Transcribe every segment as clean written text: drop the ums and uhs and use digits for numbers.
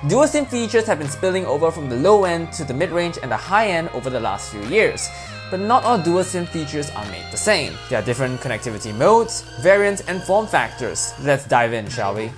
Dual SIM features have been spilling over from the low end to the mid-range and the high end over the last few years. But not all dual SIM features are made the same. There are different connectivity modes, variants, and form factors. Let's dive in, shall we?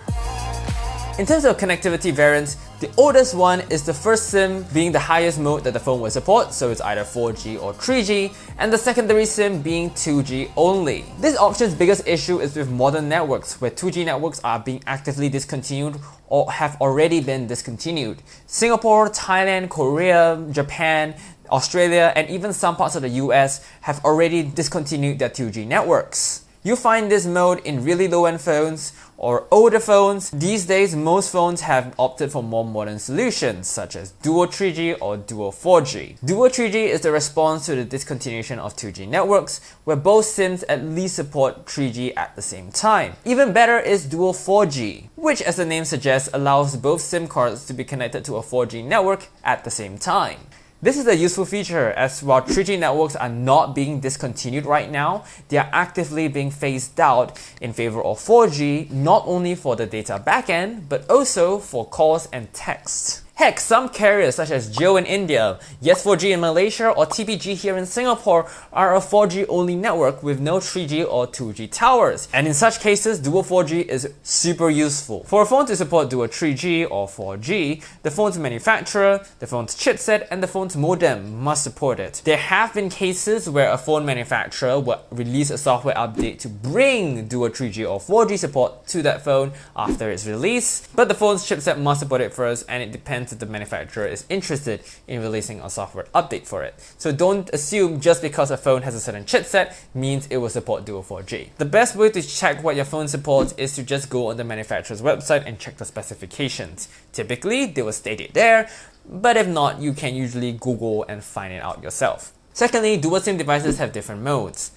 In terms of connectivity variants, the oldest one is the first SIM being the highest mode that the phone will support, so it's either 4G or 3G, and the secondary SIM being 2G only. This option's biggest issue is with modern networks, where 2G networks are being actively discontinued or have already been discontinued. Singapore, Thailand, Korea, Japan, Australia, and even some parts of the US have already discontinued their 2G networks. You find this mode in really low-end phones or older phones. These days, most phones have opted for more modern solutions, such as dual 3G or dual 4G. Dual 3G is the response to the discontinuation of 2G networks, where both SIMs at least support 3G at the same time. Even better is dual 4G, which, as the name suggests, allows both SIM cards to be connected to a 4G network at the same time. This is a useful feature, as while 3G networks are not being discontinued right now, they are actively being phased out in favor of 4G, not only for the data backend, but also for calls and texts. Heck, some carriers such as Jio in India, Yes4G in Malaysia, or TPG here in Singapore are a 4G only network with no 3G or 2G towers. And in such cases, dual 4G is super useful. For a phone to support dual 3G or 4G, the phone's manufacturer, the phone's chipset, and the phone's modem must support it. There have been cases where a phone manufacturer will release a software update to bring dual 3G or 4G support to that phone after its release, but the phone's chipset must support it first, and it depends if the manufacturer is interested in releasing a software update for it. So don't assume just because a phone has a certain chipset means it will support dual 4G. The best way to check what your phone supports is to just go on the manufacturer's website and check the specifications. Typically, they will state it there, but if not, you can usually Google and find it out yourself. Secondly, dual SIM devices have different modes: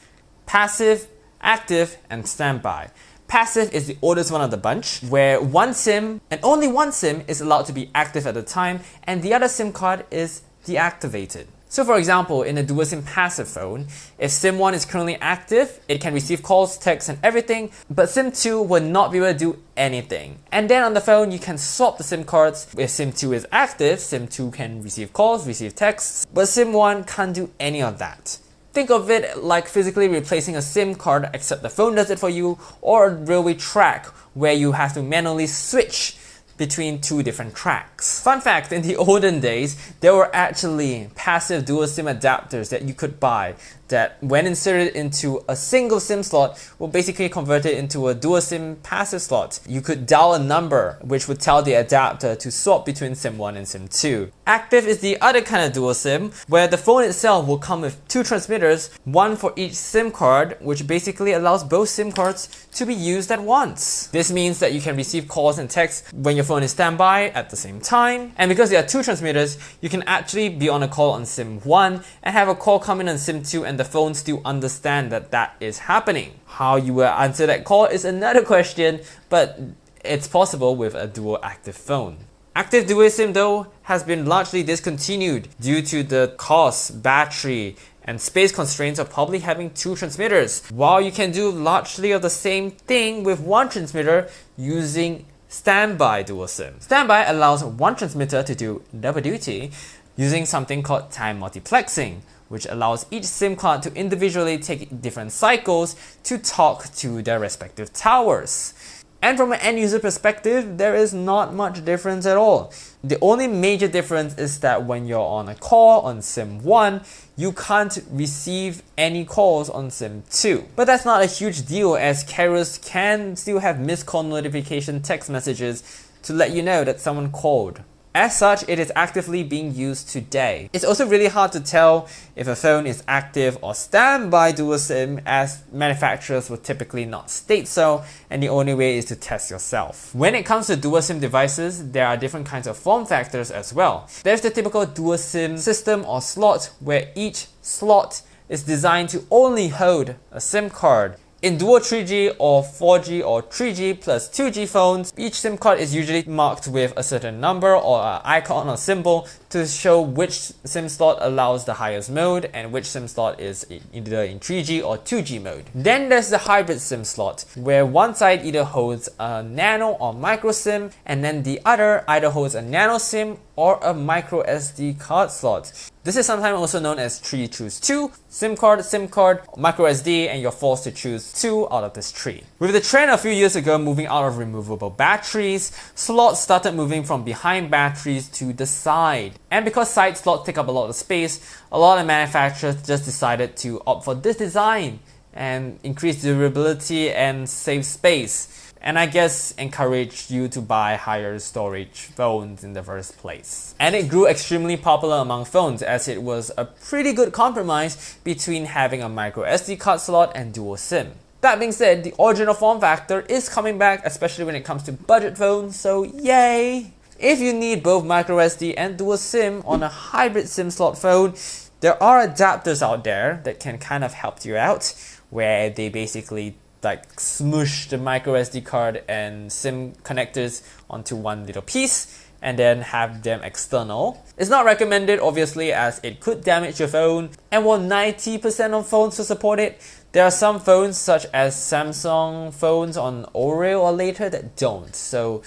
passive, active, and standby. Passive is the oldest one of the bunch, where one SIM, and only one SIM, is allowed to be active at the time, and the other SIM card is deactivated. So for example, in a dual SIM passive phone, if SIM 1 is currently active, it can receive calls, texts, and everything, but SIM 2 will not be able to do anything. And then on the phone, you can swap the SIM cards. If SIM 2 is active, SIM 2 can receive calls, receive texts, but SIM 1 can't do any of that. Think of it like physically replacing a SIM card, except the phone does it for you, or a railway track where you have to manually switch between two different tracks. Fun fact, in the olden days, there were actually passive dual SIM adapters that you could buy that, when inserted into a single SIM slot, will basically convert it into a dual SIM passive slot. You could dial a number which would tell the adapter to swap between SIM 1 and SIM 2. Active is the other kind of dual SIM, where the phone itself will come with two transmitters, one for each SIM card, which basically allows both SIM cards to be used at once. This means that you can receive calls and texts when your phone is standby at the same time, and because there are two transmitters, you can actually be on a call on SIM 1 and have a call come in on SIM 2 and the phone still understand that that is happening. How you will answer that call is another question, but it's possible with a dual active phone. Active dual SIM though has been largely discontinued due to the cost, battery, and space constraints of probably having two transmitters, while you can do largely of the same thing with one transmitter using standby dual SIM. Standby allows one transmitter to do double duty using something called time multiplexing, which allows each SIM card to individually take different cycles to talk to their respective towers. And from an end user perspective, there is not much difference at all. The only major difference is that when you're on a call on SIM 1, you can't receive any calls on SIM 2. But that's not a huge deal, as carriers can still have missed call notification text messages to let you know that someone called. As such, it is actively being used today. It's also really hard to tell if a phone is active or standby dual SIM, as manufacturers will typically not state so, and the only way is to test yourself. When it comes to dual SIM devices, there are different kinds of form factors as well. There's the typical dual SIM system or slot, where each slot is designed to only hold a SIM card. In dual 3G or 4G or 3G plus 2G phones, each SIM card is usually marked with a certain number or an icon or symbol to show which SIM slot allows the highest mode and which SIM slot is either in 3G or 2G mode. Then there's the hybrid SIM slot, where one side either holds a nano or micro SIM and then the other either holds a nano SIM or a micro SD card slot. This is sometimes also known as 3 choose 2, SIM card, micro SD, and you're forced to choose 2 out of this 3. With the trend a few years ago moving out of removable batteries, slots started moving from behind batteries to the side. And because side slots take up a lot of space, a lot of manufacturers just decided to opt for this design and increase durability and save space. And I guess encouraged you to buy higher storage phones in the first place. And it grew extremely popular among phones as it was a pretty good compromise between having a micro SD card slot and dual SIM. That being said, the original form factor is coming back, especially when it comes to budget phones, so yay! If you need both micro SD and dual SIM on a hybrid SIM slot phone, there are adapters out there that can kind of help you out, where they basically like smoosh the micro SD card and SIM connectors onto one little piece and then have them external. It's not recommended obviously as it could damage your phone, and while 90% of phones will support it, there are some phones such as Samsung phones on Oreo or later that don't, so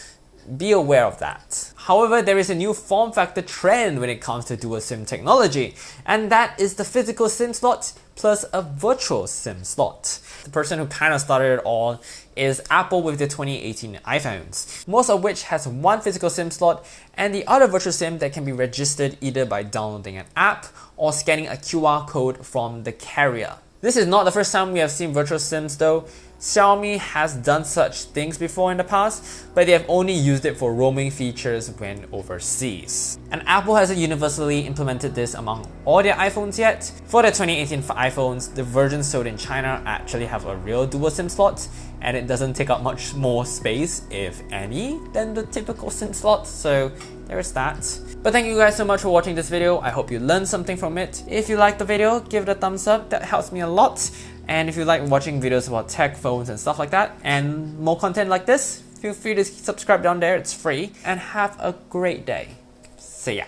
be aware of that. However, there is a new form factor trend when it comes to dual SIM technology, and that is the physical SIM slot plus a virtual SIM slot. The person who kind of started it all is Apple with the 2018 iPhones, most of which has one physical SIM slot and the other virtual SIM that can be registered either by downloading an app or scanning a QR code from the carrier. This is not the first time we have seen virtual SIMs though. Xiaomi has done such things before in the past, but they have only used it for roaming features when overseas. And Apple hasn't universally implemented this among all their iPhones yet. For the 2018 iPhones, the versions sold in China actually have a real dual SIM slot, and it doesn't take up much more space, if any, than the typical SIM slot, so there is that. But thank you guys so much for watching this video. I hope you learned something from it. If you liked the video, give it a thumbs up, that helps me a lot. And if you like watching videos about tech, phones and stuff like that, and more content like this, feel free to subscribe down there, it's free. And have a great day. See ya.